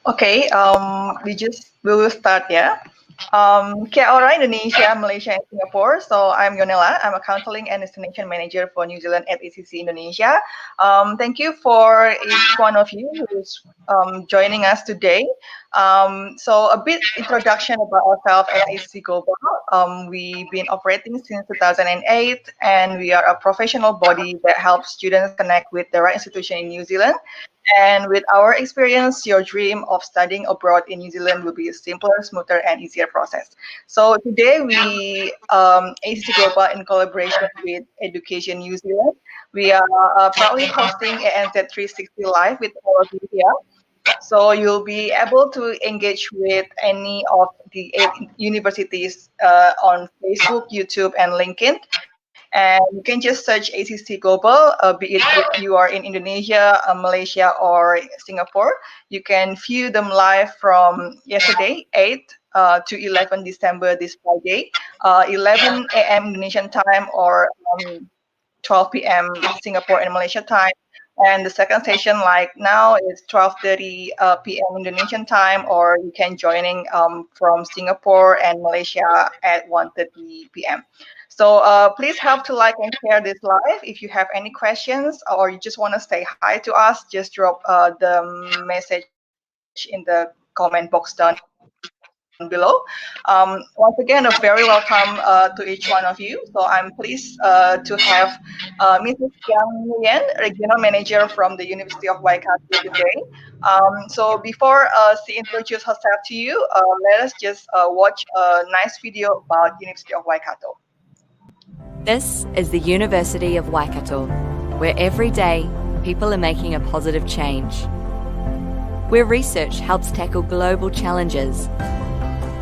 Okay, we will start, yeah. Kia ora, Indonesia, Malaysia, and Singapore. So I'm Yonela. I'm a counseling and destination manager for New Zealand at AECC Indonesia. Thank you for each one of you who's joining us today. So a bit introduction about ourselves as AECC Global. We've been operating since 2008, and we are a professional body that helps students connect with the right institution in New Zealand. And with our experience, your dream of studying abroad in New Zealand will be a simpler, smoother, and easier process. So today we, AECC Global, in collaboration with Education New Zealand, we are proudly hosting ENZ 360 Live with all of you here. So you'll be able to engage with any of the 8 universities on Facebook, YouTube, and LinkedIn. And you can just search AECC Global, be it you are in Indonesia, Malaysia, or Singapore. You can view them live from yesterday, 8 to 11 December this Friday, 11 a.m. Indonesian time, or 12 p.m. Singapore and Malaysia time. And the second session, like now, is 12:30 p.m. Indonesian time, or you can joining from Singapore and Malaysia at 1:30 p.m. So please help to like and share this live. If you have any questions or you just want to say hi to us, just drop the message in the comment box down below. Once again, a very welcome to each one of you. So I'm pleased to have Mrs. Yang Nguyen, Regional Manager from the University of Waikato today. So before she introduces herself to you, let us just watch a nice video about University of Waikato. This is the University of Waikato, where every day people are making a positive change. Where research helps tackle global challenges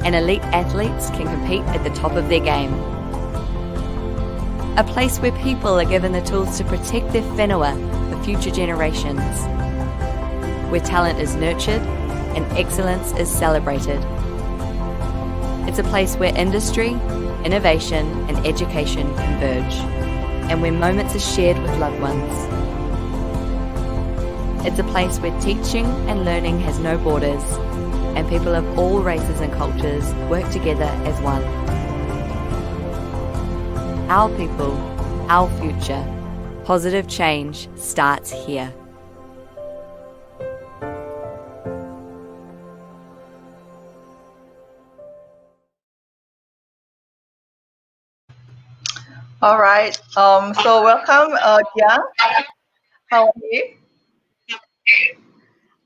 and elite athletes can compete at the top of their game. A place where people are given the tools to protect their whenua for future generations. Where talent is nurtured and excellence is celebrated. It's a place where industry, innovation and education converge, and where moments are shared with loved ones. It's a place where teaching and learning has no borders, and people of all races and cultures work together as one. Our people, our future. Positive change starts here. All right. So welcome, Jiang. How are you?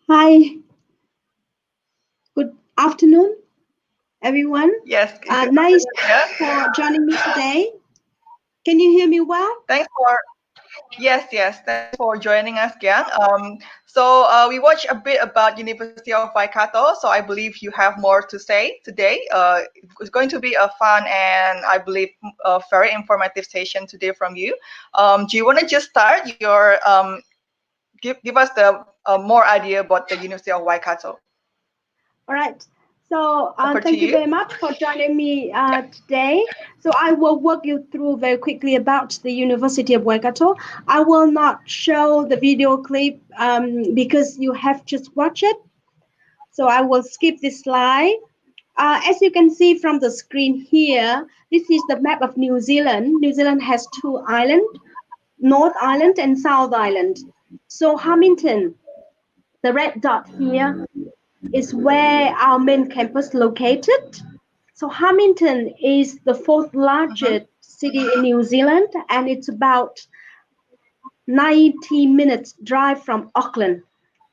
Hi. Good afternoon, everyone. Yes. Nice Yeah. for joining me today. Can you hear me well? Thanks for yes. Thanks for joining us, Giang. We watched a bit about University of Waikato. So I believe you have more to say today. It's going to be a fun and I believe a very informative session today from you. Do you want to just start your give us the more idea about the University of Waikato? All right. So Over to thank you you. very much for joining me today. So I will walk you through very quickly about the University of Waikato. I will not show the video clip because you have just watched it. So I will skip this slide. As you can see from the screen here, this is the map of New Zealand. New Zealand has two islands, North Island and South Island. So Hamilton, the red dot here, is where our main campus located. So Hamilton is the fourth largest city in New Zealand, and it's about 90 minutes drive from Auckland.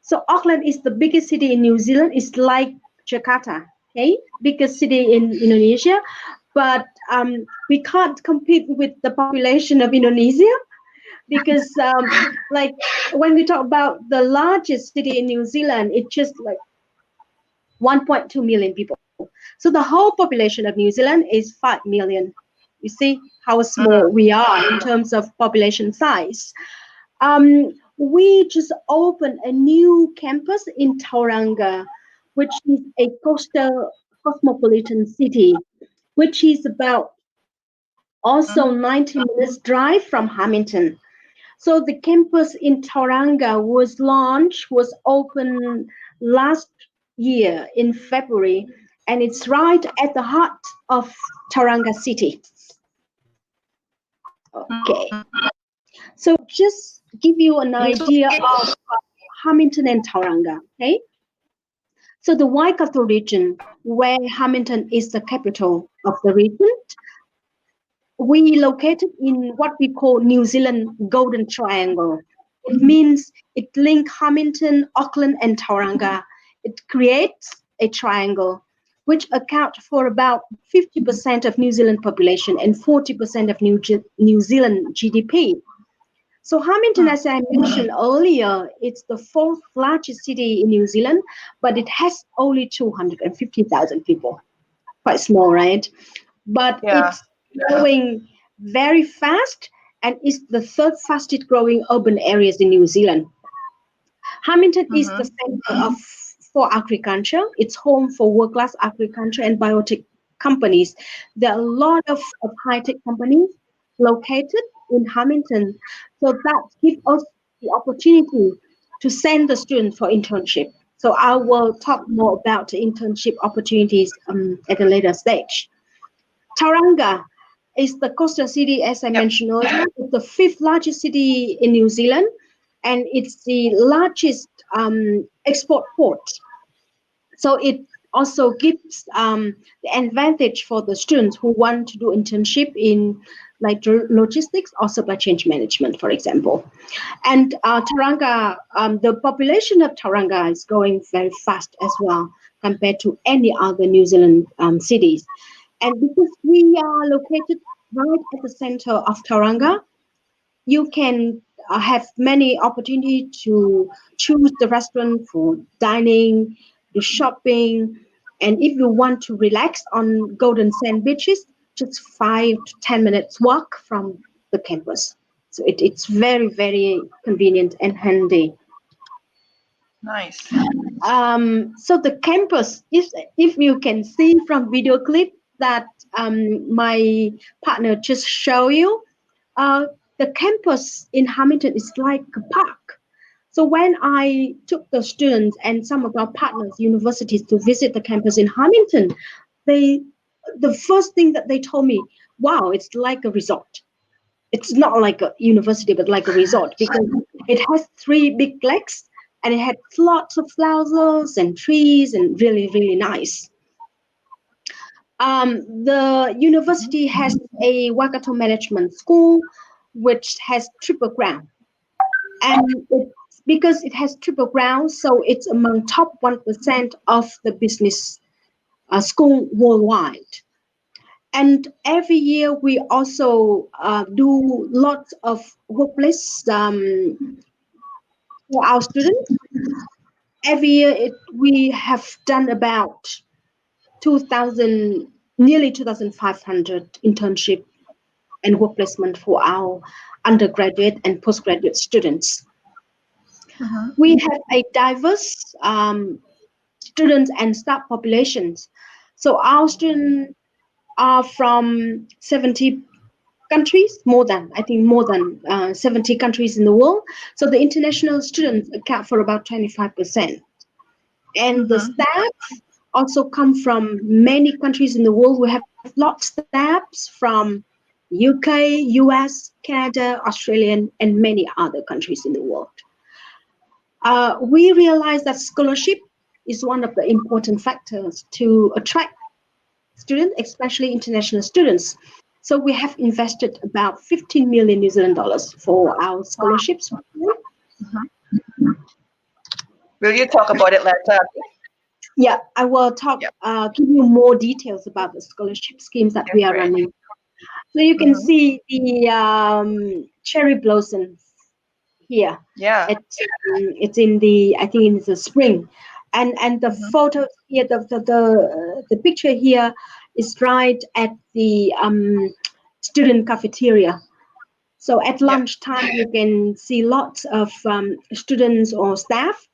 So Auckland is the biggest city in New Zealand. It's like Jakarta, okay, biggest city in Indonesia, but we can't compete with the population of Indonesia because like when we talk about the largest city in New Zealand, it's just like 1.2 million people. So the whole population of New Zealand is 5 million. You see how small we are in terms of population size. We just opened a new campus in Tauranga, which is a coastal cosmopolitan city, which is about also 90 minutes drive from Hamilton. So the campus in Tauranga was opened last year in February, and it's right at the heart of Tauranga city. Okay. So just give you an idea of Hamilton and Tauranga, okay? So the Waikato region, where Hamilton is the capital of the region, we located in what we call New Zealand Golden Triangle. It means it links Hamilton, Auckland, and Tauranga. It creates a triangle which accounts for about 50% of New Zealand population and 40% of New Zealand GDP. So Hamilton, as I mentioned earlier, it's the fourth largest city in New Zealand, but it has only 250,000 people. Quite small, right? But it's growing very fast and is the third fastest growing urban areas in New Zealand. Hamilton is the center for agriculture. It's home for world-class agriculture and biotech companies. There are a lot of high-tech companies located in Hamilton. So that gives us the opportunity to send the students for internship. So I will talk more about the internship opportunities at a later stage. Tauranga is the coastal city, as I mentioned earlier. It's the fifth largest city in New Zealand, and it's the largest export port. So it also gives the advantage for the students who want to do internship in like logistics or supply chain management, for example. And Tauranga, the population of Tauranga is growing very fast as well compared to any other New Zealand cities. And because we are located right at the center of Tauranga, you can have many opportunities to choose the restaurant for dining, the shopping, and if you want to relax on golden sand beaches, just 5 to 10 minutes walk from the campus. So it's very, very convenient and handy. Nice. So the campus, if you can see from video clip that my partner just showed you, the campus in Hamilton is like a park. So when I took the students and some of our partners universities to visit the campus in Hamilton, the first thing that they told me, wow, it's like a resort. It's not like a university, but like a resort because it has 3 big lakes and it had lots of flowers and trees and really, really nice. The university has a Waikato Management School, which has triple ground. And because it has triple ground, so it's among top 1% of the business school worldwide. And every year we also do lots of workplace for our students. Every year we have done about 2,000, nearly 2,500 internship and work placement for our undergraduate and postgraduate students. We have a diverse students and staff populations. So our students are from 70 countries, more than 70 countries in the world. So the international students account for about 25%. And the staff also come from many countries in the world. We have lots of staffs from UK, US, Canada, Australia, and many other countries in the world. We realize that scholarship is one of the important factors to attract students, especially international students. So we have invested about 15 million New Zealand dollars for our scholarships. Will you talk about it later? Yeah, I will give you more details about the scholarship schemes that we are running. So you can see the cherry blossom here. Yeah. It's in the, I think it's the spring. And the photo here, the picture here is right at the student cafeteria. So at lunchtime, you can see lots of students or staff.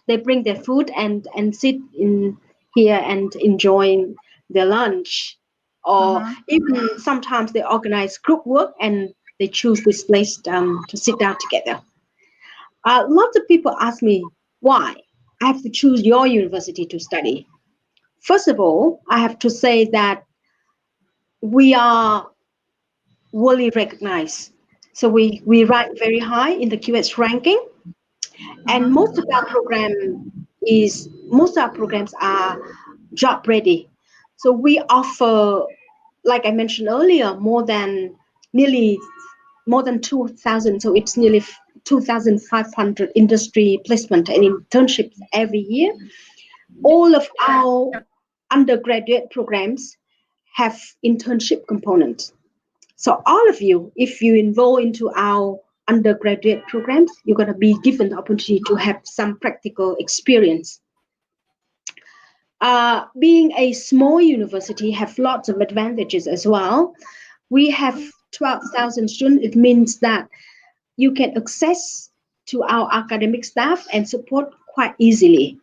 They bring their food and sit in here and enjoying their lunch. Or even sometimes they organize group work and they choose this place to sit down together. Lots of people ask me why I have to choose your university to study. First of all, I have to say that we are worldly recognized. So we rank very high in the QS ranking. And most of our programs are job ready. So we offer, like I mentioned earlier, more than 2,000. So it's nearly 2,500 industry placement and internships every year. All of our undergraduate programs have internship components. So all of you, if you enroll into our undergraduate programs, you're going to be given the opportunity to have some practical experience. Being a small university have lots of advantages as well. We have 12,000 students. It means that you can access to our academic staff and support quite easily.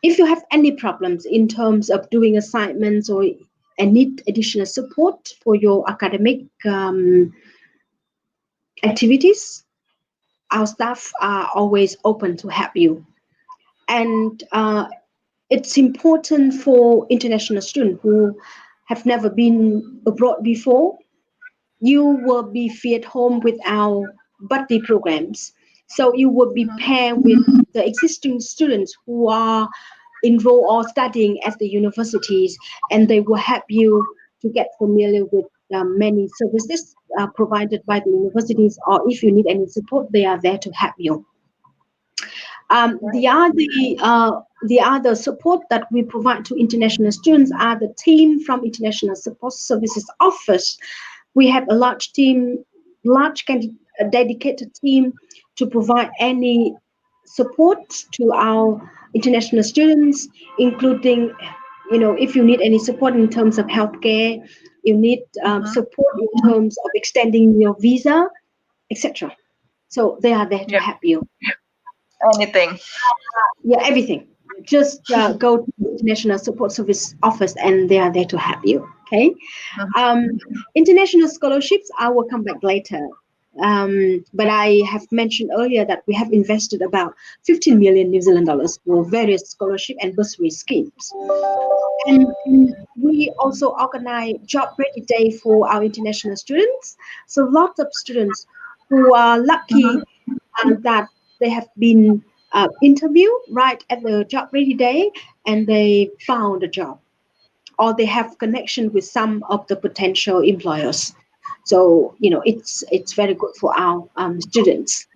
If you have any problems in terms of doing assignments or need additional support for your academic activities, our staff are always open to help you. And it's important for international students who have never been abroad before. You will be fee at home with our buddy programs. So you will be paired with the existing students who are enrolled or studying at the universities, and they will help you to get familiar with many services provided by the universities, or if you need any support, they are there to help you. The other support that we provide to international students are the team from International Support Services Office. We have a large dedicated team to provide any support to our international students, including, if you need any support in terms of healthcare, you need support in terms of extending your visa, etc. So they are there to help you. Anything. Yeah, everything. Just go to the International Support Service Office and they are there to help you. Okay. International scholarships, I will come back later. But I have mentioned earlier that we have invested about 15 million New Zealand dollars for various scholarship and bursary schemes. And we also organize Job Ready Day for our international students. So lots of students who are lucky that they have been interviewed right at the Job Ready Day and they found a job, or they have connection with some of the potential employers. So, it's very good for our students.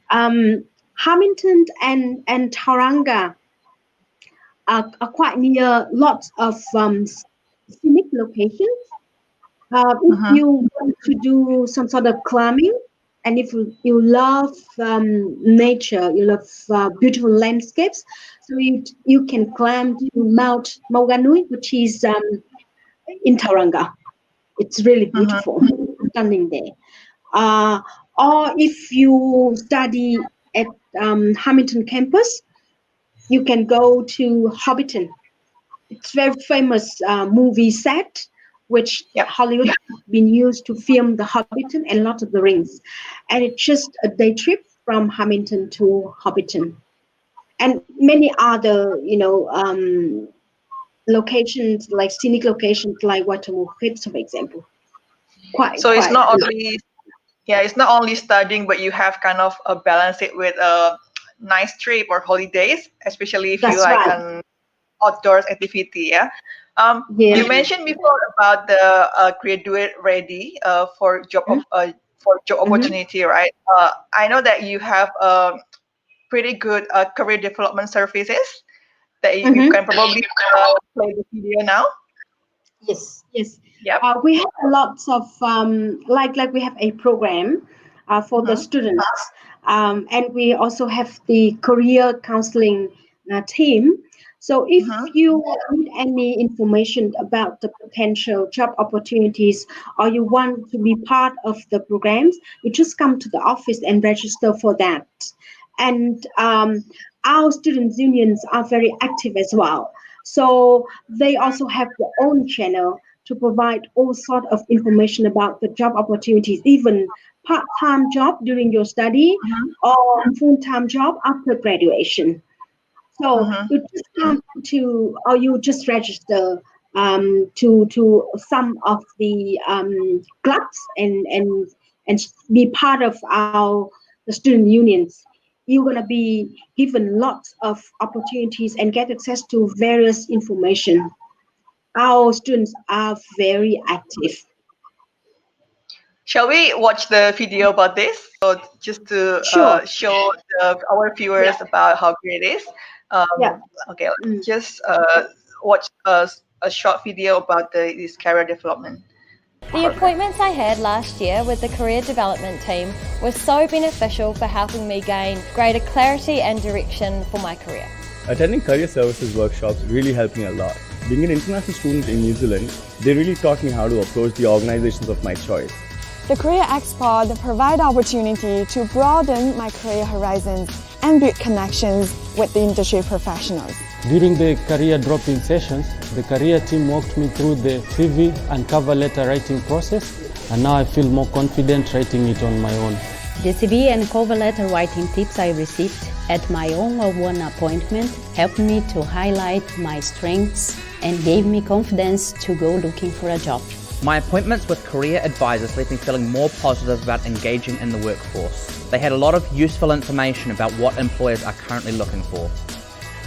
Hamilton and Tauranga are quite near lots of scenic locations. If you want to do some sort of climbing, and if you love nature, you love beautiful landscapes, so you can climb to Mount Maunganui, which is in Tauranga. It's really beautiful, stunning there. Or if you study at Hamilton campus, you can go to Hobbiton. It's very famous movie set, which Hollywood has been used to film The Hobbiton and Lord of the Rings. And it's just a day trip from Hamilton to Hobbiton. And many other, locations, like scenic locations like Waikato, for example. So it's not only it's not only studying, but you have kind of balance it with a nice trip or holidays, especially if you like an outdoors activity. You mentioned before about the graduate ready for job opportunity, right? I know that you have pretty good career development services that you can probably play the video now. Yes. Yep. We have lots of like we have a program for the students, and we also have the career counseling team. So if you need any information about the potential job opportunities, or you want to be part of the programs, you just come to the office and register for that. And our students' unions are very active as well. So they also have their own channel to provide all sort of information about the job opportunities, even part-time job during your study or full-time job after graduation. So you just come to, or you just register to some of the clubs and be part of the student unions. You're going to be given lots of opportunities and get access to various information. Our students are very active. Shall we watch the video about this? So just to show our viewers about how great it is. Okay, let's just watch a short video about this career development. The appointments I had last year with the career development team were so beneficial for helping me gain greater clarity and direction for my career. Attending career services workshops really helped me a lot. Being an international student in New Zealand, they really taught me how to approach the organizations of my choice. The Career Expo provide opportunity to broaden my career horizons and build connections with the industry professionals. During the career drop-in sessions, the career team walked me through the CV and cover letter writing process, and now I feel more confident writing it on my own. The CV and cover letter writing tips I received at my own one appointment helped me to highlight my strengths and gave me confidence to go looking for a job. My appointments with career advisors left me feeling more positive about engaging in the workforce. They had a lot of useful information about what employers are currently looking for.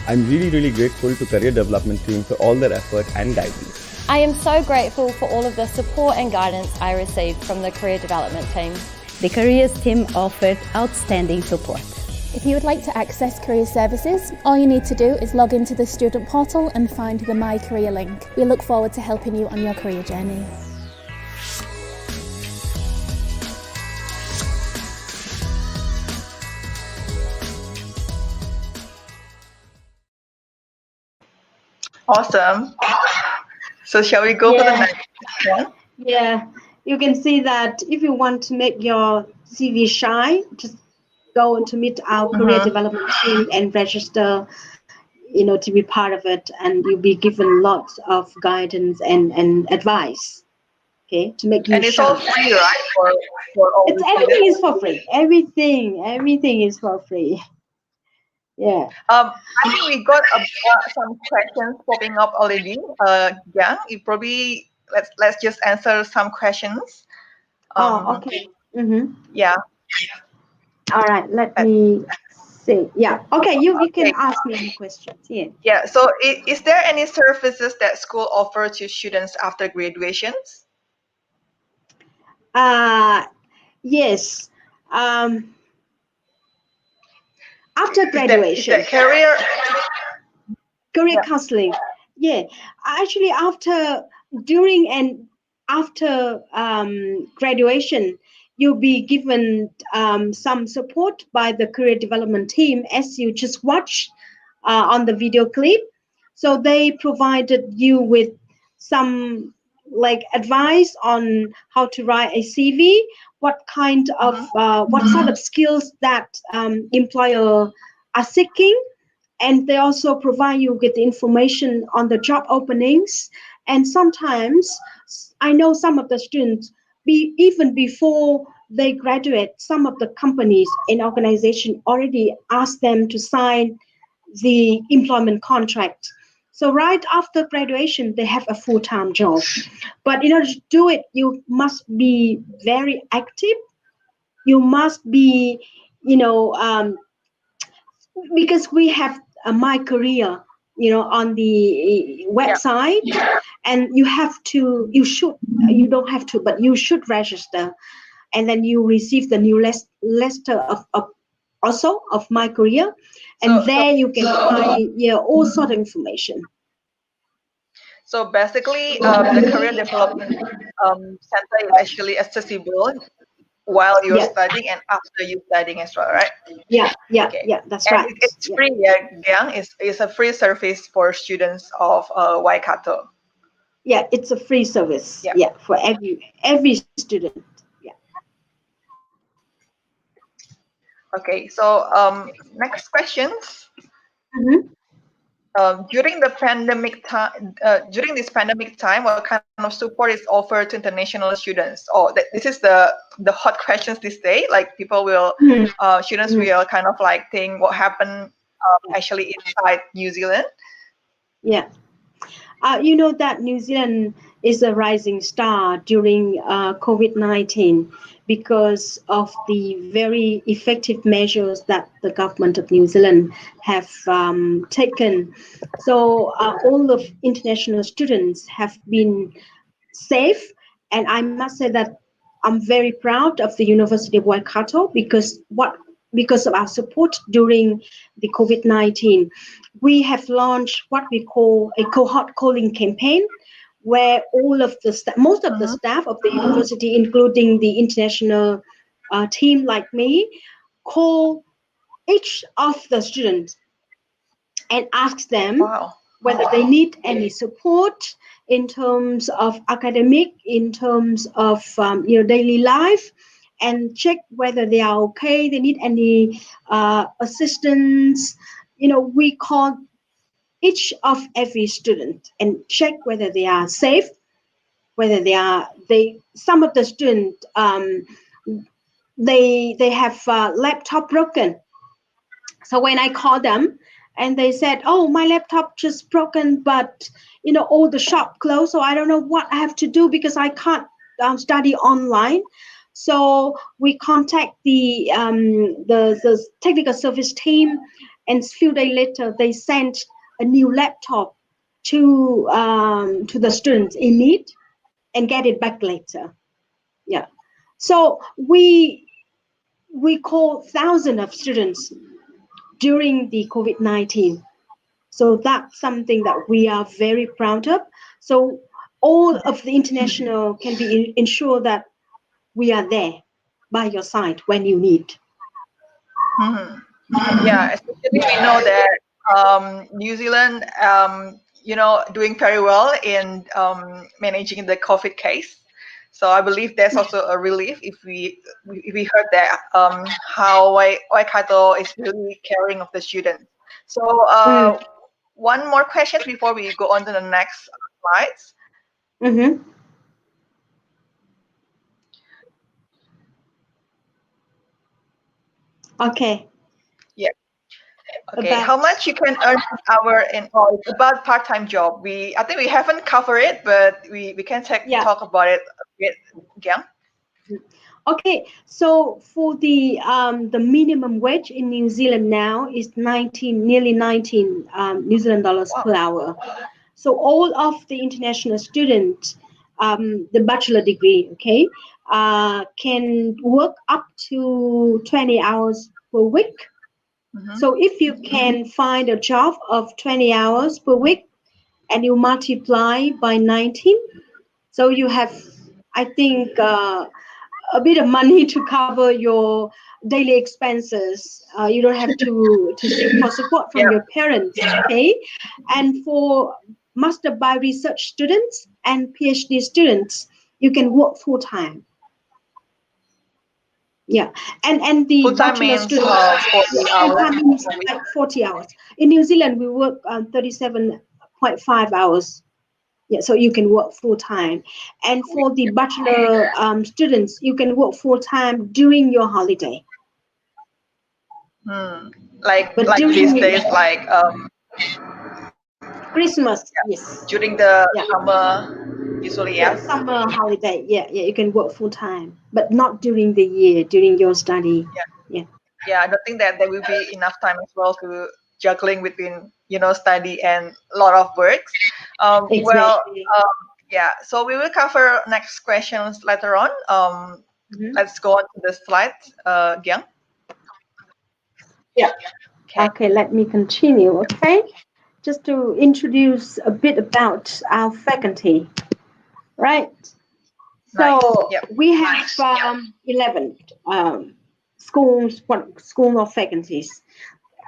I'm really grateful to Career Development Team for all their effort and guidance. I am so grateful for all of the support and guidance I received from the career development team. The careers team offered outstanding support. If you would like to access career services, all you need to do is log into the student portal and find the My Career link. We look forward to helping you on your career journey. Awesome. So shall we go for the next one? Yeah, you can see that if you want to make your CV shine, just go to meet our career development team and register, to be part of it, and you'll be given lots of guidance and advice. Okay, to make you and it's shine. all free, right? For all everything is for free. Everything is for free. Yeah. I think we got some questions popping up already. Yeah, you probably let's just answer some questions. Okay. Yeah. All right. Let me see. Yeah. Okay. You can ask me any questions. Yeah. Yeah. So, is there any services that school offer to students after graduations? Yes. After graduation, career counseling. Yeah, actually, during and after graduation, you'll be given some support by the career development team, as you just watched on the video clip. So they provided you with some like advice on how to write a CV, what kind of what sort of skills that employer are seeking, and they also provide you with the information on the job openings. And sometimes I know some of the students, even before they graduate, some of the companies and organization already ask them to sign the employment contract. So right after graduation, they have a full-time job. But in order to do it, you must be very active. You must be, because we have My Career, on the website, and you don't have to, but you should register, and then you receive the new letter of My Career, and there you can find all sort of information. So basically, the career development center is actually accessible while you're studying and after you're studying as well, right? Yeah, that's and right. It's free, Giang. It's a free service for students of Waikato. Yeah, it's a free service. Yeah, for every student. Yeah. Okay, so next questions. During the pandemic time, during this pandemic time, what kind of support is offered to international students? This is the hot questions this day. Like people will, students will kind of like think what happened actually inside New Zealand. Yeah, you know that New Zealand is a rising star during COVID-19 because of the very effective measures that the government of New Zealand have taken. So all of international students have been safe, and I must say that I'm very proud of the University of Waikato because of our support during the COVID-19. We have launched what we call a cohort calling campaign, where most of the staff of the university, including the international team like me, call each of the students and ask them whether they need any support in terms of academic, in terms of daily life, and check whether they are okay, they need any assistance. We call each of every student and check whether they are safe, whether some of the students they have laptop broken. So when I call them and they said, oh, my laptop just broken, but all the shop closed, so I don't know what I have to do because I can't study online. So we contact the technical service team, and a few days later they sent a new laptop to the students in need and get it back later. Yeah. So we call thousands of students during the COVID-19. So that's something that we are very proud of. So all of the international can be ensure that we are there by your side when you need. Yeah, especially we know that New Zealand, doing very well in managing the COVID case. So I believe there's also a relief if we heard that how Waikato is really caring of the students. So one more question before we go on to the next slides. Okay. Yeah. Okay. How much you can earn per hour it's about part-time job. I think we haven't covered it, but we can talk about it a bit again. Okay, so for the minimum wage in New Zealand now is nearly 19 New Zealand dollars per hour. So all of the international students, the bachelor degree, can work up to 20 hours per week. So if you can find a job of 20 hours per week and you multiply by 19, so you have, I think, a bit of money to cover your daily expenses. You don't have to seek for support from your parents, okay? And for master by research students and PhD students, you can work full time. Yeah, and the Full-time bachelor means students, 40 hours. full-time means like 40 hours. In New Zealand, we work 37.5 hours. Yeah, so you can work full time. And for the bachelor students, you can work full time during your holiday. Like during these days, like Christmas, yes. during the summer, usually, summer holiday, you can work full time, but not during the year, during your study. Yeah, I don't think that there will be enough time as well to juggling between study and a lot of works. Well, yeah. So we will cover next questions later on. Let's go on to the slide, Giang. Yeah. Okay, let me continue. Okay, just to introduce a bit about our faculty, right? So we have 11 school of faculties: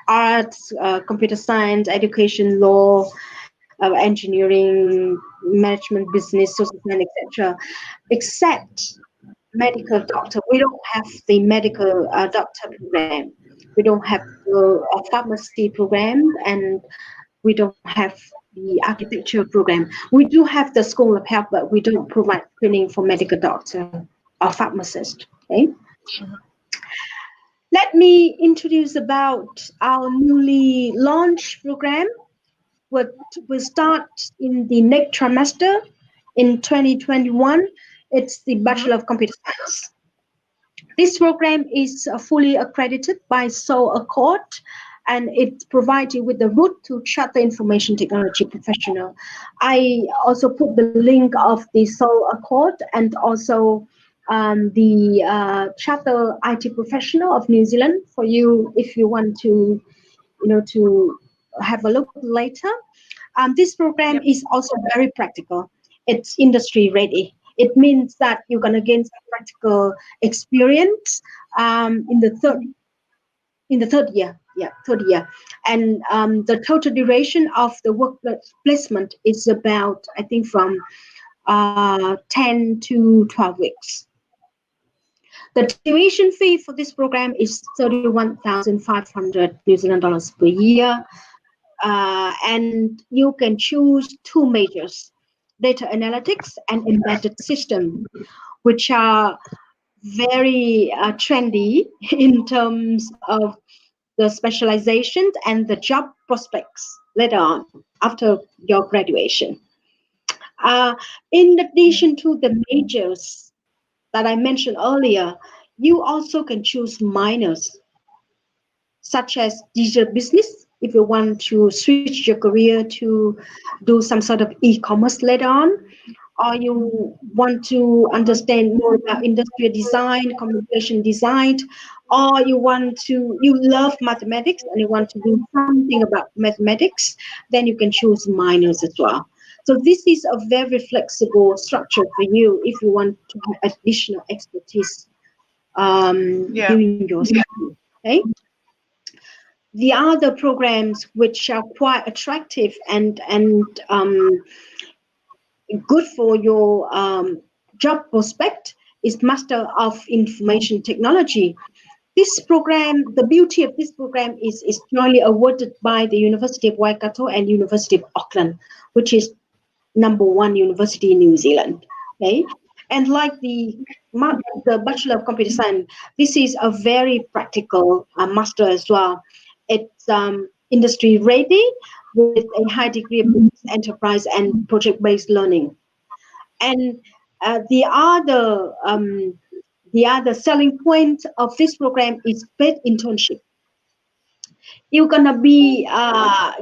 arts, computer science, education, law, engineering, management, business, social science, etc. Except medical doctor, we don't have the medical doctor program. We don't have a pharmacy program, and we don't have the architecture program. We do have the School of Health, but we don't provide training for medical doctor or pharmacist. Okay. Let me introduce about our newly launched program, which will start in the next trimester in 2021. It's the Bachelor of Computer Science. This program is fully accredited by Seoul Accord, and it provides you with the route to Charter Information Technology Professional. I also put the link of the Seoul Accord and also the Charter IT Professional of New Zealand for you if you want to, to have a look later. This program is also very practical. It's industry ready. It means that you're going to gain some practical experience in the third year. Third year. And the total duration of the work placement is about, I think, from 10 to 12 weeks. The tuition fee for this program is 31,500 New Zealand dollars per year. And you can choose two majors: data analytics and embedded system, which are very trendy in terms of the specializations and the job prospects later on after your graduation. In addition to the majors that I mentioned earlier, you also can choose minors, such as digital business, if you want to switch your career to do some sort of e-commerce later on, or you want to understand more about industrial design, communication design, or you love mathematics and you want to do something about mathematics, then you can choose minors as well. So this is a very flexible structure for you if you want to have additional expertise during your study. Okay. The other programs which are quite attractive and good for your job prospect is Master of Information Technology. This program, the beauty of this program is jointly awarded by the University of Waikato and University of Auckland, which is #1 university in New Zealand. Okay, and like the Bachelor of Computer Science, this is a very practical master as well. It's industry ready with a high degree of enterprise and project-based learning. And the other selling point of this program is paid internship. You're gonna be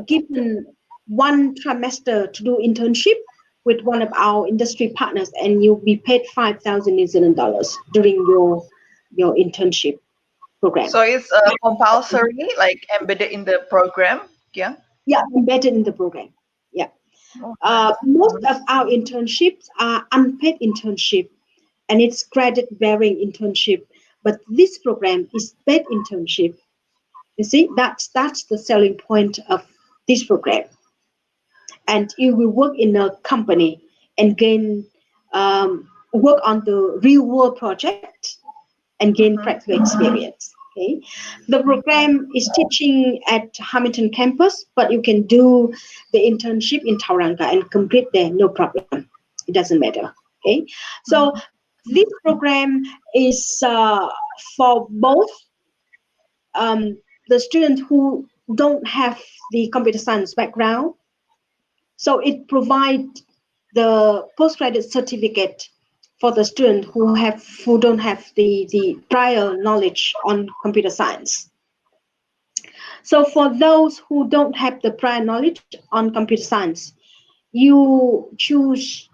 given 1 trimester to do internship with one of our industry partners, and you'll be paid 5,000 New Zealand dollars during your internship. program. So it's compulsory, like embedded in the program. Yeah. Yeah, embedded in the program. Yeah. Oh, Most of our internships are unpaid internship, and it's credit bearing internship. But this program is paid internship. You see, that's the selling point of this program. And you will work in a company and gain work on the real world project and gain practical experience. Okay, the program is teaching at Hobbiton campus, but you can do the internship in Tauranga and complete there, no problem. It doesn't matter. Okay, so this program is for both the students who don't have the computer science background. So it provides the postgraduate certificate for the student who don't have the prior knowledge on computer science. So for those who don't have the prior knowledge on computer science, you choose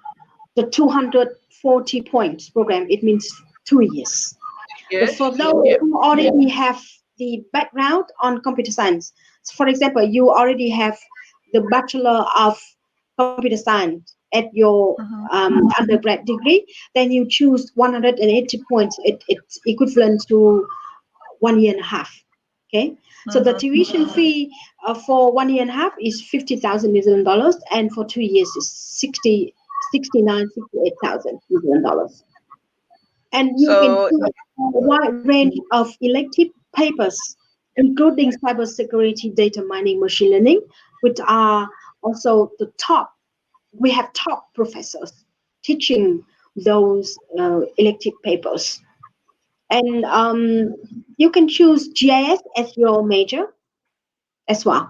the 240 points program. It means 2 years. But for those who already have the background on computer science, for example, you already have the Bachelor of Computer Science at your undergrad degree, then you choose 180 points. It's equivalent to 1 year and a half. Okay, so the tuition fee for 1 year and a half is 50,000 New Zealand dollars, and for 2 years is 68,000 New Zealand dollars. And you can choose a wide range of elective papers, including cybersecurity, data mining, machine learning, which are also the top. We have top professors teaching those elective papers. And you can choose GIS as your major as well.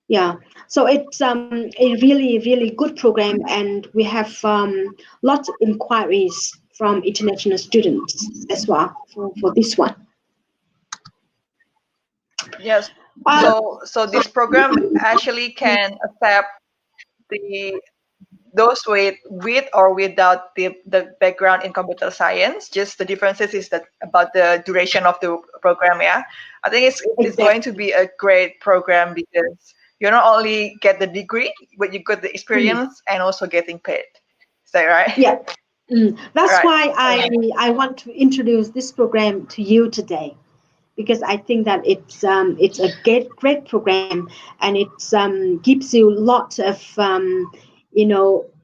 Yeah, so it's a really, really good program, and we have lots of inquiries from international students as well for this one. Yes. So this program actually can accept those with or without the background in computer science. Just the differences is that about the duration of the program. Yeah, I think it's going to be a great program because you not only get the degree, but you get the experience and also getting paid. Is that right? Yeah. That's why I want to introduce this program to you today, because I think that it's a great program, and it gives you lots of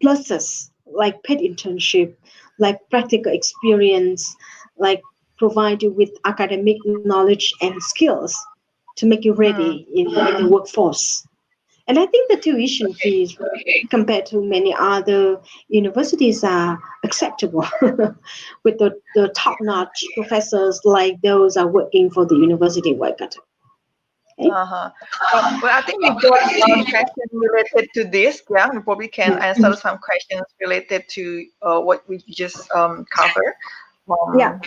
pluses, like paid internship, like practical experience, like provide you with academic knowledge and skills to make you ready in the workforce. And I think the tuition fees compared to many other universities are acceptable with the top-notch professors like those are working for the University of Waikato. Okay? Well, I think we got some questions related to this. Yeah, we probably can answer some questions related to what we just covered. Yeah.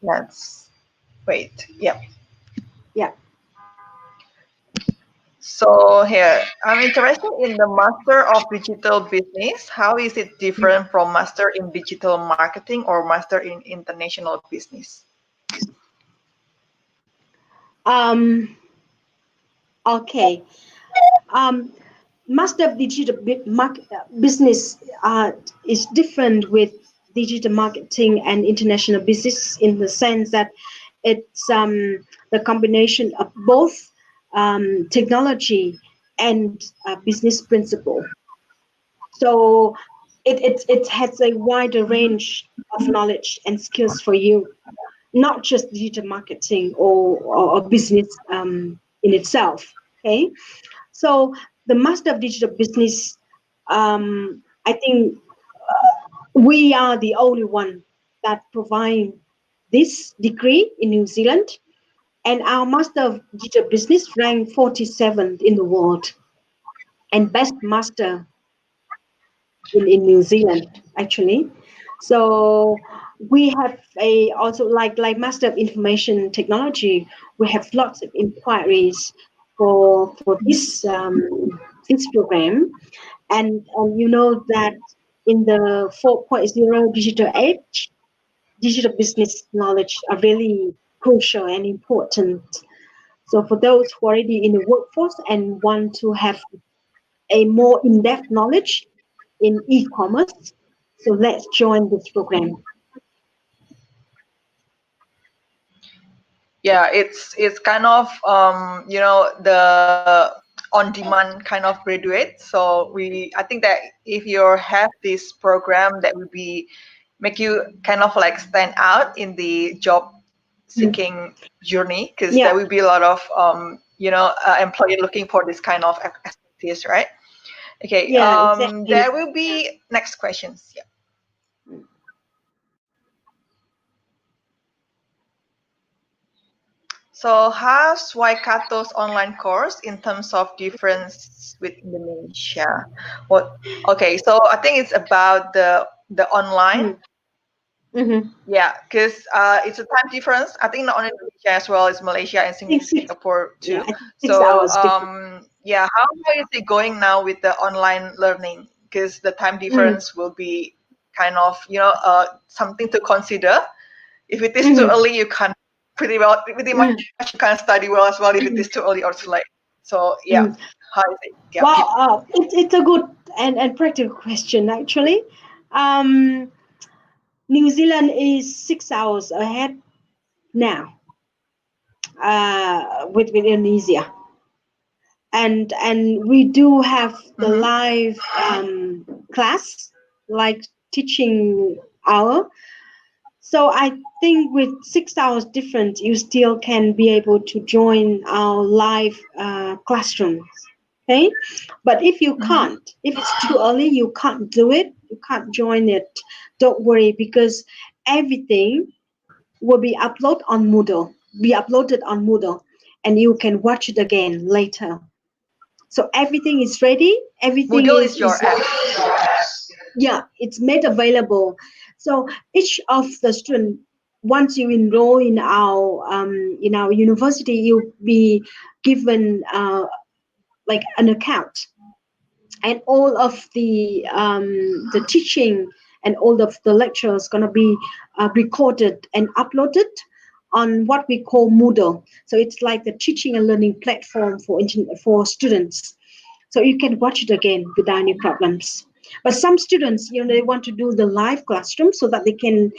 Let's wait. Yeah. Yeah. So here, I'm interested in the Master of Digital Business. How is it different from Master in Digital Marketing or Master in International Business? Okay. Master of Digital Business is different with digital marketing and international business in the sense that it's the combination of both technology and business principle. So it has a wider range of knowledge and skills for you, not just digital marketing or business in itself. Okay, so the Master of Digital Business, I think we are the only one that provide this degree in New Zealand. And our Master of Digital Business ranked 47th in the world, and best master in New Zealand, actually. So we have also like Master of Information Technology. We have lots of inquiries for this this program, and you know that in the 4.0 digital age, digital business knowledge are really crucial and important. So for those who are already in the workforce and want to have a more in-depth knowledge in e-commerce, so let's join this program. Yeah, it's kind of the on-demand kind of graduate. So I think that if you have this program, that will make you kind of like stand out in the job seeking journey, because there will be a lot of employer looking for this kind of expertise, right? Okay. Exactly. There will be next questions. Yeah. So how's Waikato's online course in terms of difference with Indonesia? Okay, so I think it's about the online. Yeah, because it's a time difference. I think not only Indonesia as well as Malaysia and Singapore too. Yeah, 6 so hours different. yeah, how is it going now with the online learning? Because the time difference will be kind of something to consider. If it is too early, you can't pretty much you can't study well as well if it is too early or too late. So yeah, how is it? Yeah. Well, it's a good and practical question actually. New Zealand is 6 hours ahead now with Indonesia, and we do have the live class, like teaching hour. So I think with 6 hours difference, you still can be able to join our live classrooms. Okay, but if you can't, if it's too early, you can't do it, you can't join it, don't worry, because everything will be uploaded on Moodle, and you can watch it again later. So everything is ready. Everything Moodle is your app. Yeah, it's made available. So each of the students, once you enroll in our university, you'll be given like an account, and all of the teaching and all of the lectures gonna be recorded and uploaded on what we call Moodle. So it's like the teaching and learning platform for students. So you can watch it again without any problems. But some students, they want to do the live classroom so that they can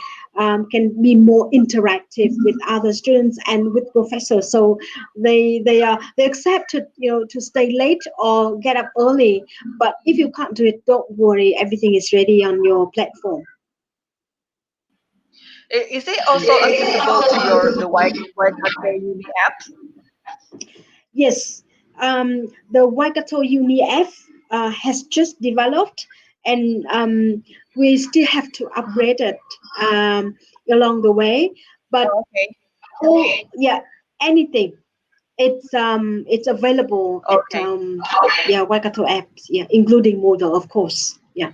be more interactive with other students and with professors. So they accepted, to stay late or get up early. But if you can't do it, don't worry. Everything is ready on your platform. Is it also accessible to the Waikato Uni App? Yes, the Waikato Uni App has just developed, and we still have to upgrade it along the way. But anything, it's available at Waikato apps, including Moodle, of course. Yeah.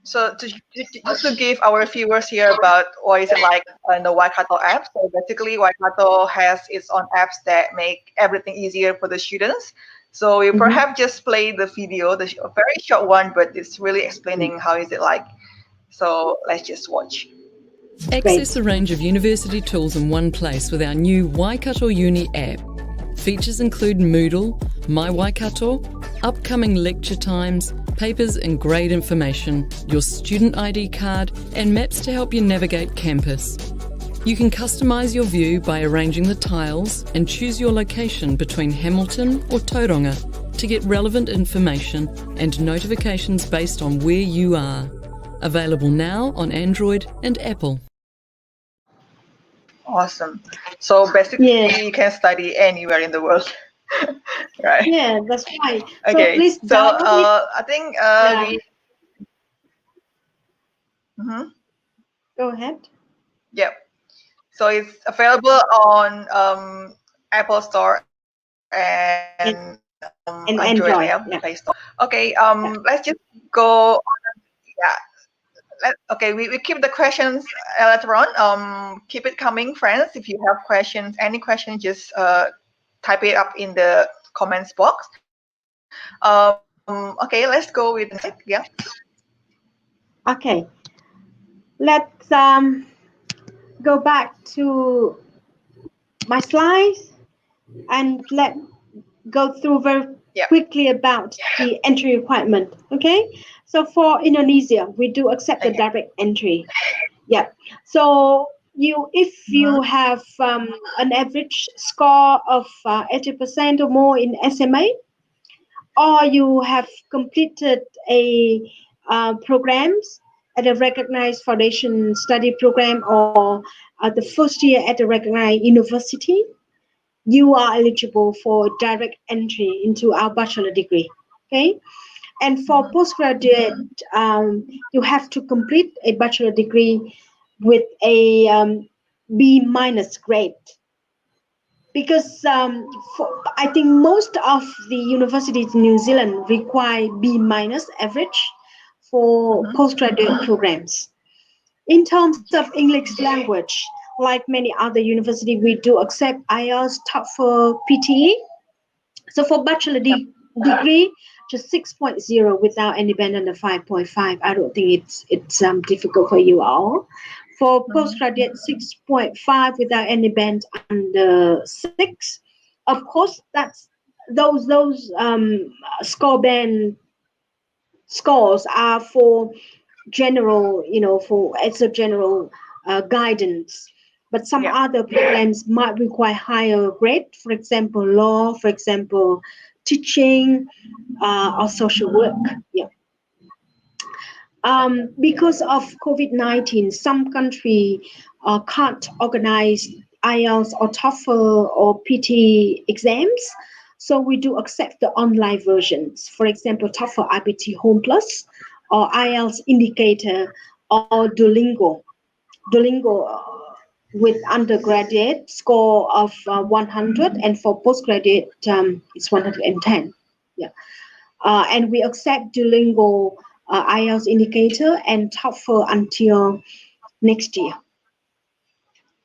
So just to give our viewers here about what is it like in the Waikato app. So basically, Waikato has its own apps that make everything easier for the students. So we perhaps just play the video, a very short one, but it's really explaining how is it like. So let's just watch. Access a range of university tools in one place with our new Waikato Uni app. Features include Moodle, My Waikato, upcoming lecture times, papers and grade information, your student ID card, and maps to help you navigate campus. You can customise your view by arranging the tiles and choose your location between Hamilton or Tauranga to get relevant information and notifications based on where you are. Available now on Android and Apple. Awesome. So basically, you can study anywhere in the world. Right. Yeah, that's right. Okay. So please I think go ahead. Yep. So it's available on Apple Store and Android Play Store. Okay. Let's just go on. Okay, we keep the questions later on. Keep it coming, friends. If you have questions, any questions, just type it up in the comments box. Okay, let's go with the yeah. Okay, let's go back to my slides and let go through very quickly about the entry requirement. Okay, so for Indonesia, we do accept the direct entry. Yeah, so if you have an average score of 80% or more in SMA, or you have completed a programs at a recognized foundation study program, or the first year at a recognized university, you are eligible for direct entry into our bachelor degree. Okay, and for postgraduate, you have to complete a bachelor degree with a B- grade, because I think most of the universities in New Zealand require B- average for postgraduate programs. In terms of English language, like many other universities, we do accept IELTS, TOEFL, PTE. So for bachelor degree, just 6.0 without any band under 5.5. I don't think it's difficult for you all. For postgraduate, 6.5 without any band under 6. Of course, that's those score band scores are for general, it's a general guidance. But some other programs might require higher grade, for example, law, for example, teaching, or social work. Yeah. Because of COVID-19, some countries can't organize IELTS or TOEFL or PT exams. So we do accept the online versions. For example, TOEFL IBT Home Plus, or IELTS Indicator, or Duolingo. With undergraduate score of 100, and for postgraduate it's 110. Yeah, and we accept Duolingo, IELTS Indicator, and TOEFL until next year,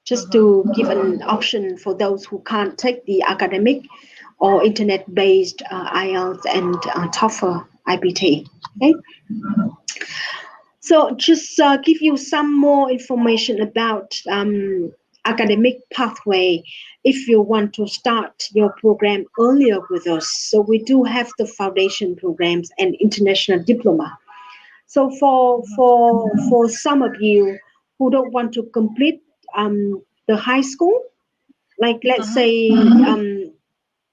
just to give an option for those who can't take the academic or internet-based IELTS and TOEFL IBT. Okay. So just give you some more information about academic pathway if you want to start your program earlier with us. So we do have the foundation programs and international diploma. So for some of you who don't want to complete the high school, like let's say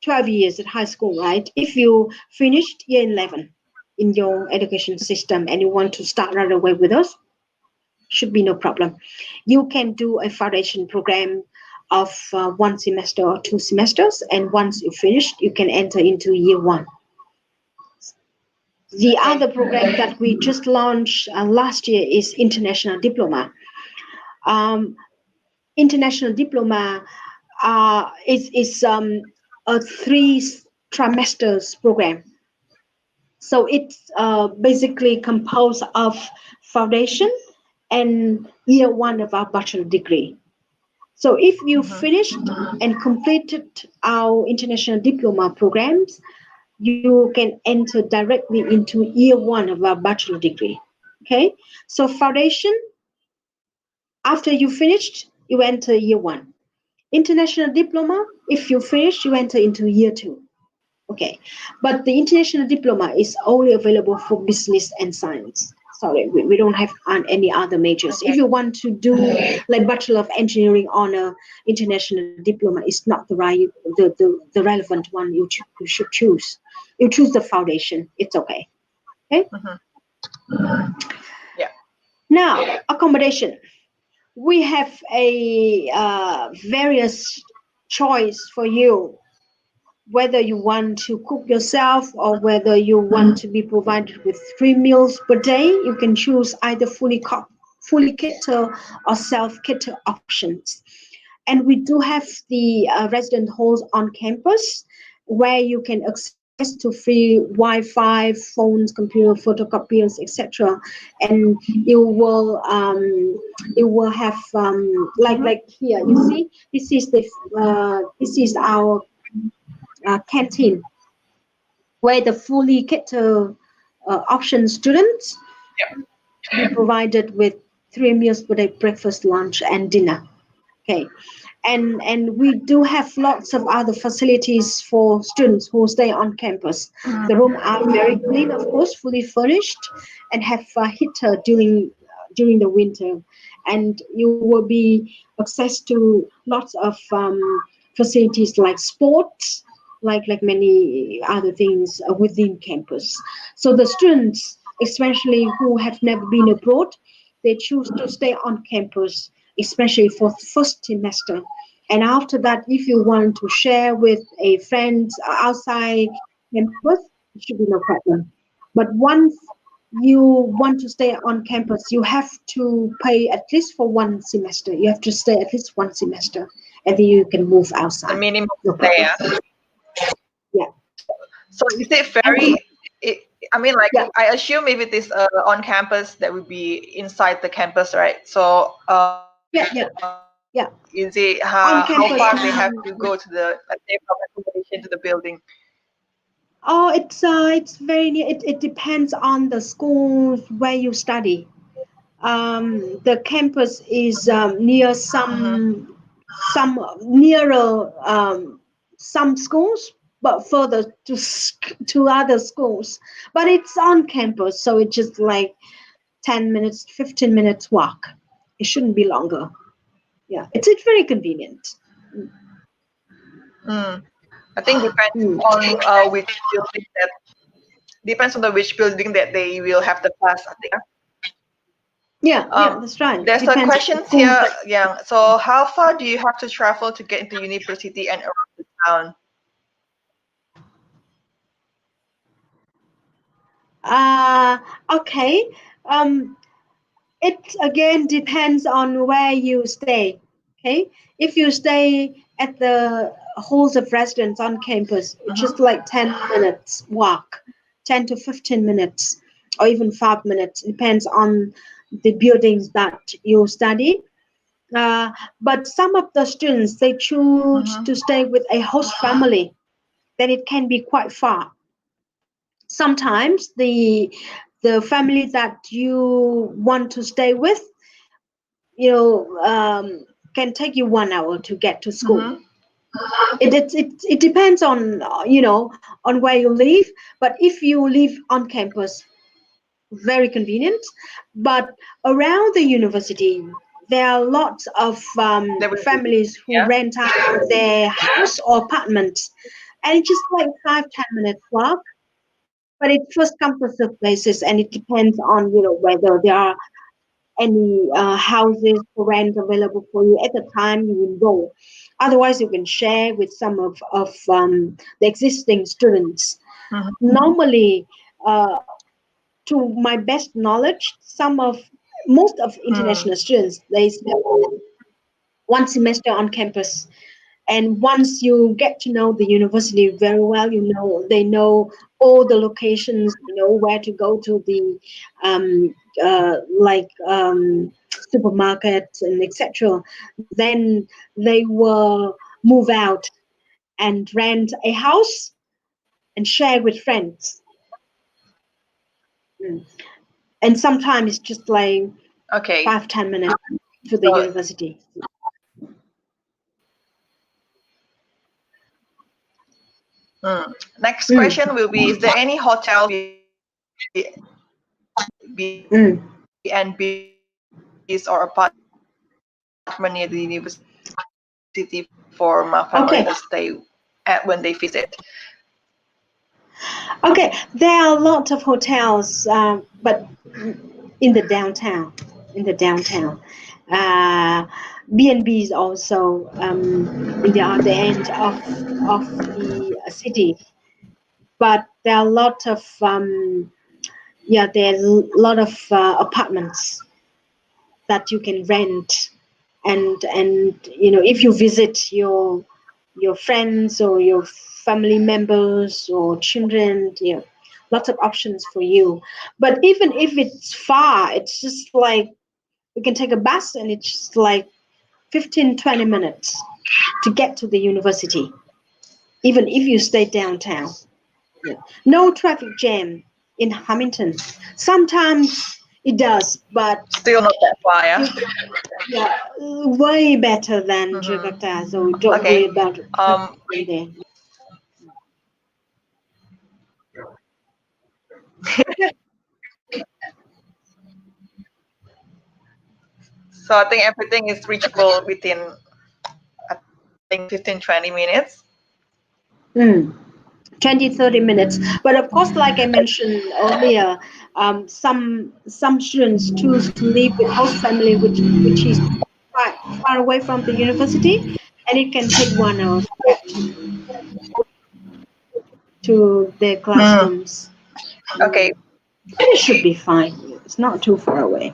12 years at high school, right? If you finished year 11 in your education system and you want to start right away with us, should be no problem. You can do a foundation program of 1 semester or 2 semesters, and once you finished, you can enter into year 1. The other program that we just launched last year is International Diploma. International Diploma is a 3 trimesters program. So it's basically composed of foundation and year 1 of our bachelor degree. So if you finished and completed our international diploma programs, you can enter directly into year 1 of our bachelor degree. Okay, so foundation, after you finished, you enter year 1. International diploma, if you finish, you enter into year 2. Okay, but the international diploma is only available for business and science. Sorry, we don't have any other majors. If you want to do like Bachelor of Engineering honor, international diploma is not the right, the relevant one you should choose. You choose the foundation. It's okay. Okay. Yeah. Now, accommodation. We have a various choice for you, whether you want to cook yourself or whether you want to be provided with 3 meals per day. You can choose either fully catered or self-catered options. And we do have the resident halls on campus where you can access to free Wi-Fi, phones, computer, photocopiers, etc. And you will have like here. You see, this is our canteen, where the fully catered option students be provided with 3 meals per day, breakfast, lunch, and dinner. Okay, and we do have lots of other facilities for students who stay on campus. The rooms are very clean, of course, fully furnished, and have a heater during the winter, and you will be access to lots of facilities like sports, like many other things within campus. So the students, especially who have never been abroad, they choose to stay on campus, especially for first semester. And after that, if you want to share with a friend outside campus, it should be no problem. But once you want to stay on campus, you have to pay at least for one semester. You have to stay at least one semester, and then you can move outside. The minimum No stay. problem. Yeah. So is it very? I mean, like, Yeah. I assume if it is on campus, that would be inside the campus, right? So Yeah. is it On how campus, far they have to go to the, let's say, from accommodation to the building? Oh, it's very near. It depends on the school where you study. The campus is near some nearer some schools, but further to other schools. But it's on campus, so it's just like 10 minutes, 15 minutes walk. It shouldn't be longer. Yeah, it's very convenient. I think depends on which building that depends on which building that they will have the class, I think. Yeah, that's right. There's a Depends on question the school. here, yeah. So how far do you have to travel to get into university and around the town? Okay. It again depends on where you stay. Okay, if you stay at the halls of residence on campus, it's just like 10 minutes walk, 10 to 15 minutes, or even 5 minutes. Depends on the buildings that you study. But some of the students, they choose to stay with a host family, then it can be quite far. Sometimes the family that you want to stay with, can take you 1 hour to get to school. It depends on on where you live, but if you live on campus, very convenient. But around the university, there are lots of families who rent out their house or apartment, and it's just like 5-10 minutes walk. But it first comes to the places, and it depends on whether there are any houses for rent available for you at the time you will go. Otherwise, you can share with some of the existing students. Normally, to my best knowledge, most of international students, they spend 1 semester on campus. And once you get to know the university very well, they know all the locations, where to go to the supermarkets and etc. Then they will move out and rent a house and share with friends. And sometimes it's just like 5-10 minutes to the university. Next question will be: is there any hotel B&Bs or apartment near the university for my family to stay at when they visit? Okay, there are a lot of hotels, but in the downtown. B&Bs also in the other end of the city, but there are a lot of apartments that you can rent, and if you visit your friends or your family members or children, lots of options for you. But even if it's far, it's just like you can take a bus, and it's just like 15-20 minutes to get to the university, even if you stay downtown. No traffic jam in Hobbiton. Sometimes It does, but still not that far, yeah? yeah, way better than Jakarta, so don't worry about it. There. So I think everything is reachable within, I think, 15-20 minutes. 20-30 minutes. But of course, like I mentioned earlier, some students choose to live with host family, which is far away from the university, and it can take 1 hour to get to their classrooms. Okay. And it should be fine. It's not too far away.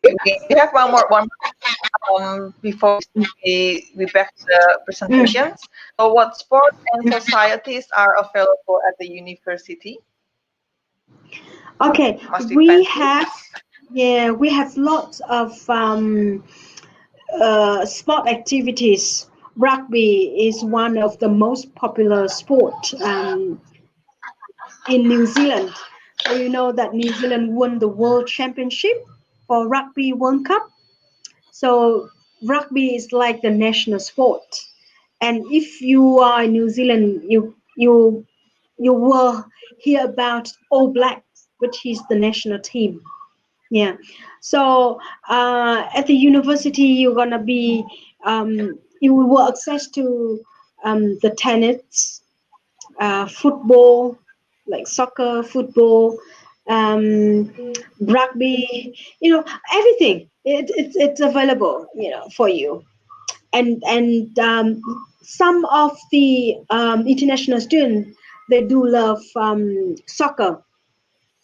We have one more before we back to the presentations. So what sports and societies are available at the university? Okay, we have lots of sport activities. Rugby is one of the most popular sport in New Zealand. So you know that New Zealand won the World Championship for Rugby World Cup. So rugby is like the national sport. And if you are in New Zealand, you will hear about All Blacks, which is the national team. Yeah. So at the university, you're gonna be you will access to the tennis, football, like soccer, football, rugby. Everything. It's available. For you. And some of the international students, they do love soccer,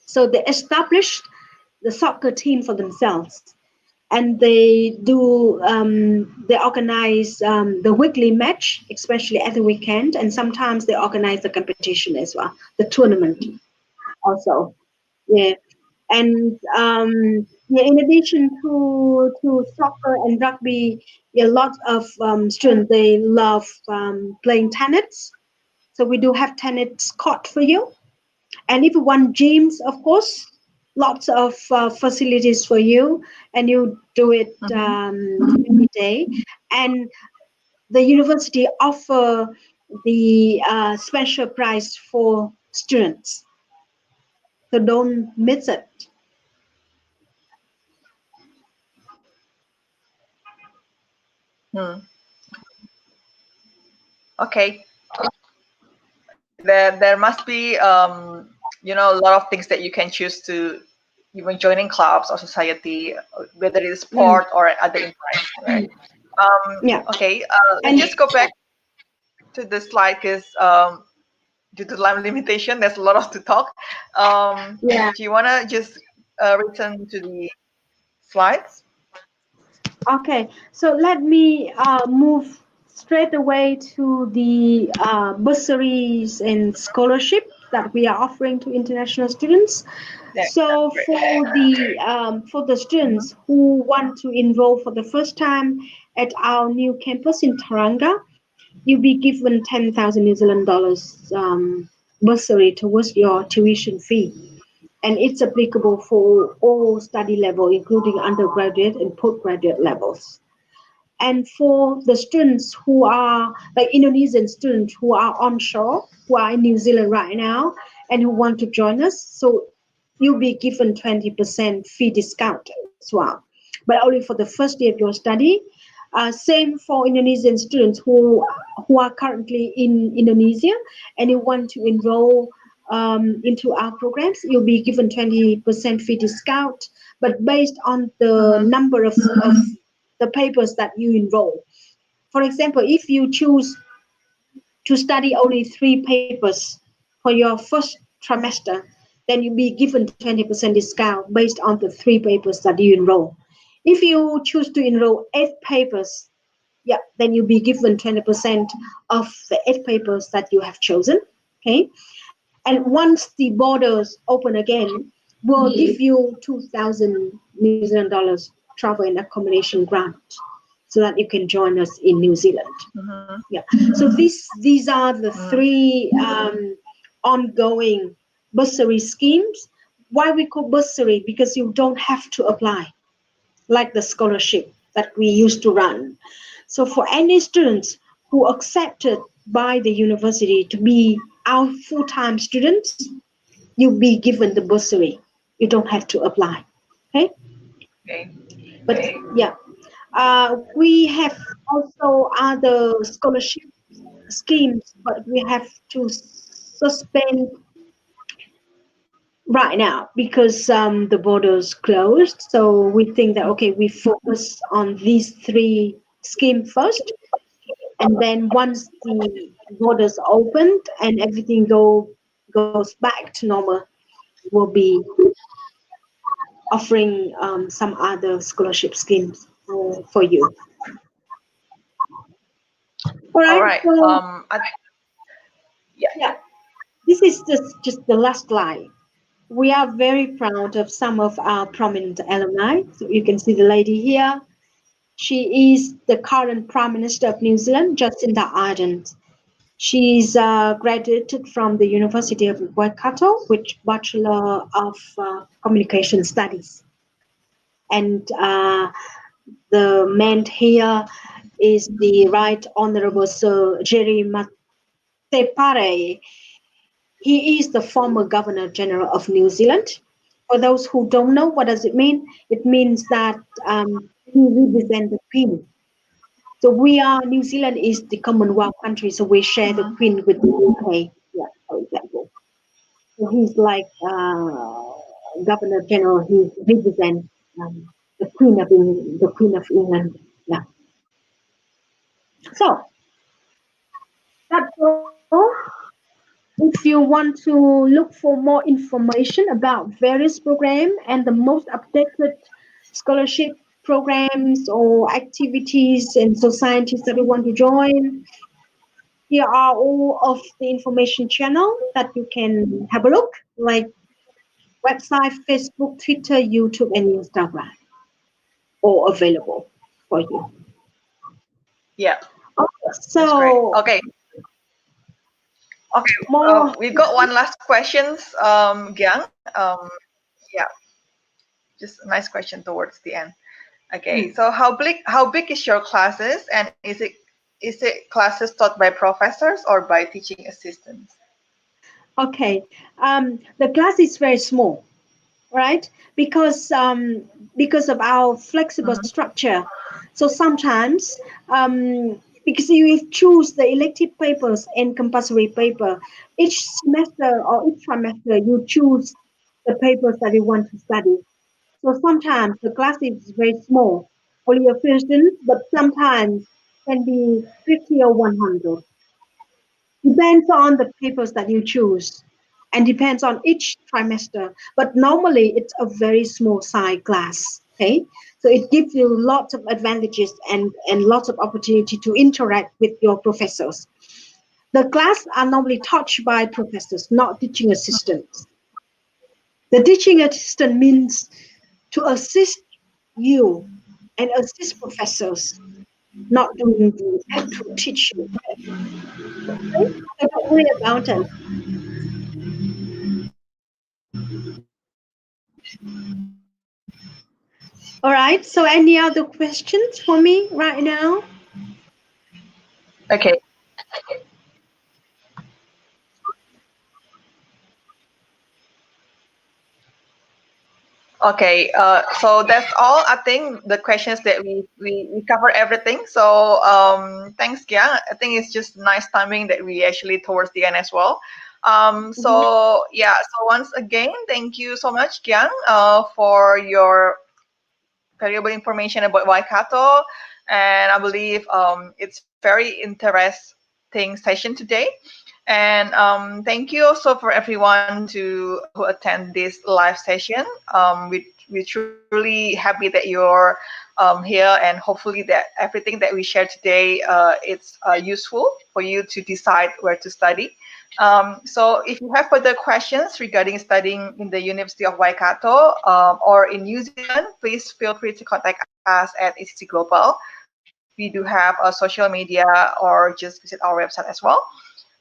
so they established the soccer team for themselves, and they organize the weekly match, especially at the weekend, and sometimes they organize the competition as well, the tournament also. And in addition to soccer and rugby, lots of students, they love playing tennis. So we do have tennis court for you. And if you want gyms, of course, lots of facilities for you, and you do it every day. And the university offer the special price for students. So don't miss it. Okay. There must be a lot of things that you can choose to even joining clubs or society, whether it is sport or other interests, right? Okay. Let's just go back to the slide because due to time limitation, there's a lot of to talk. Do you want to just return to the slides? Okay, so let me move straight away to the bursaries and scholarship that we are offering to international students. So for the students who want to enroll for the first time at our new campus in Tauranga, you'll be given 10,000 New Zealand dollars bursary towards your tuition fee. And it's applicable for all study level, including undergraduate and postgraduate levels. And for the students who are like Indonesian students who are onshore, who are in New Zealand right now, and who want to join us, so you'll be given 20% fee discount as well, but only for the first year of your study. Same for Indonesian students who are currently in Indonesia and you want to enroll into our programs, you'll be given 20% fee discount, but based on the number of the papers that you enroll. For example, if you choose to study only 3 papers for your first trimester, then you'll be given 20% discount based on the 3 papers that you enroll. If you choose to enroll 8 papers, then you'll be given 20% of the 8 papers that you have chosen. Okay. And once the borders open again, we'll give you 2,000 New Zealand dollars travel and accommodation grant so that you can join us in New Zealand. So these are the 3 ongoing bursary schemes. Why we call bursary? Because you don't have to apply, like the scholarship that we used to run. So for any students who accepted by the university to be our full-time students, you'll be given the bursary. You don't have to apply. Okay. Okay. But yeah, we have also other scholarship schemes, but we have to suspend right now because the borders closed. So we think that, okay, we focus on these three schemes first, and then once the borders opened and everything goes back to normal, we'll be offering some other scholarship schemes for you. All right. So, yeah. yeah, this is just the last slide. We are very proud of some of our prominent alumni. So you can see the lady here. She is the current Prime Minister of New Zealand, Jacinda Ardern. She's graduated from the University of Waikato with Bachelor of Communication Studies. And the man here is the Right Honourable Sir Jerry Matepare. He is the former Governor General of New Zealand. For those who don't know, what does it mean? It means that he represents the Queen. So New Zealand is the Commonwealth country, so we share the Queen with the UK, yeah, for example. So he's like Governor General, he represents the Queen of England, yeah. So that's all. If you want to look for more information about various programs and the most updated scholarship programs or activities and societies that you want to join, here are all of the information channel that you can have a look, like website, Facebook, Twitter, YouTube, and Instagram, all available for you. Yeah. Okay, so okay. Okay, we've got one last questions, Giang. Yeah, just a nice question towards the end. Okay, so how big is your classes, and is it classes taught by professors or by teaching assistants? Okay, the class is very small, right? Because of our flexible structure. So sometimes because you choose the elective papers and compulsory paper, each semester or each trimester you choose the papers that you want to study. So sometimes the class is very small, only a few students, but sometimes can be 50 or 100. Depends on the papers that you choose and depends on each trimester. But normally it's a very small size class. Okay, so it gives you lots of advantages and lots of opportunity to interact with your professors. The class are normally taught by professors, not teaching assistants. The teaching assistant means to assist you and assist professors, not doing the actual teaching. Okay? So don't worry about it. All right. So any other questions for me right now? Okay. Okay, so that's all. I think the questions that we cover everything. So thanks, Giang. I think it's just nice timing that we actually towards the end as well. So yeah, so once again, thank you so much, Giang, for your valuable information about Waikato, and I believe it's very interesting session today. And thank you also for everyone who attend this live session. We're truly happy that you're here, and hopefully that everything that we share today it's useful for you to decide where to study. So if you have further questions regarding studying in the University of Waikato or in New Zealand, please feel free to contact us at AECC Global. We do have a social media or just visit our website as well.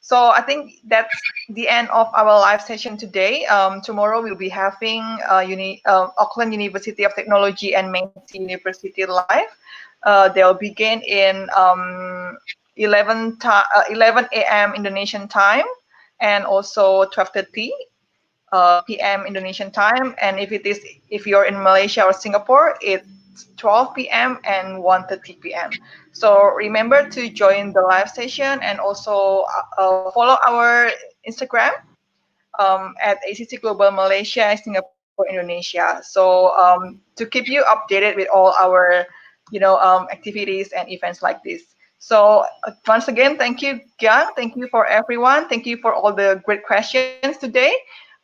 So I think that's the end of our live session today. Tomorrow we'll be having Auckland University of Technology and Meiji University live. They'll begin in 11 a.m. Indonesian time and also 12:30 p.m. Indonesian time. And if you're in Malaysia or Singapore, it's 12 p.m. and 1:30 p.m. So remember to join the live session and also follow our Instagram at ACC Global Malaysia, Singapore, Indonesia. So to keep you updated with all our activities and events like this. So once again, thank you, Gyang. Thank you for everyone. Thank you for all the great questions today.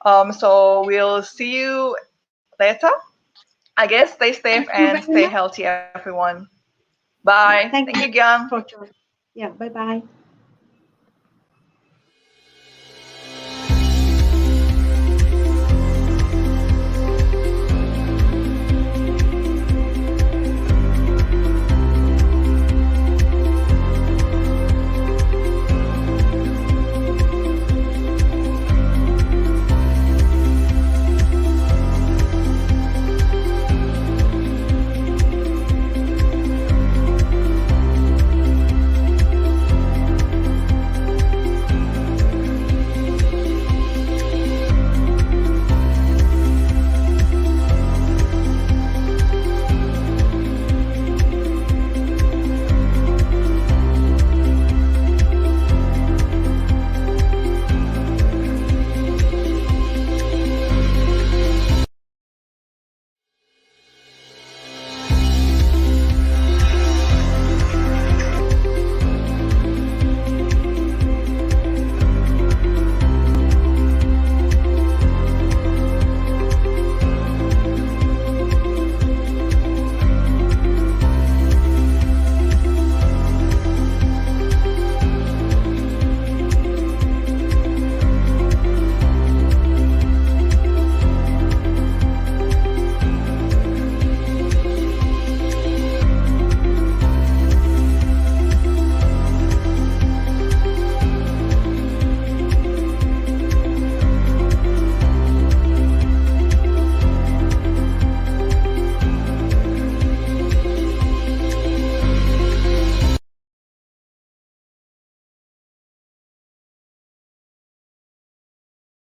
So we'll see you later. I guess stay safe and stay healthy, everyone. Bye. Thank you, Gyang. For joining. Yeah, bye-bye.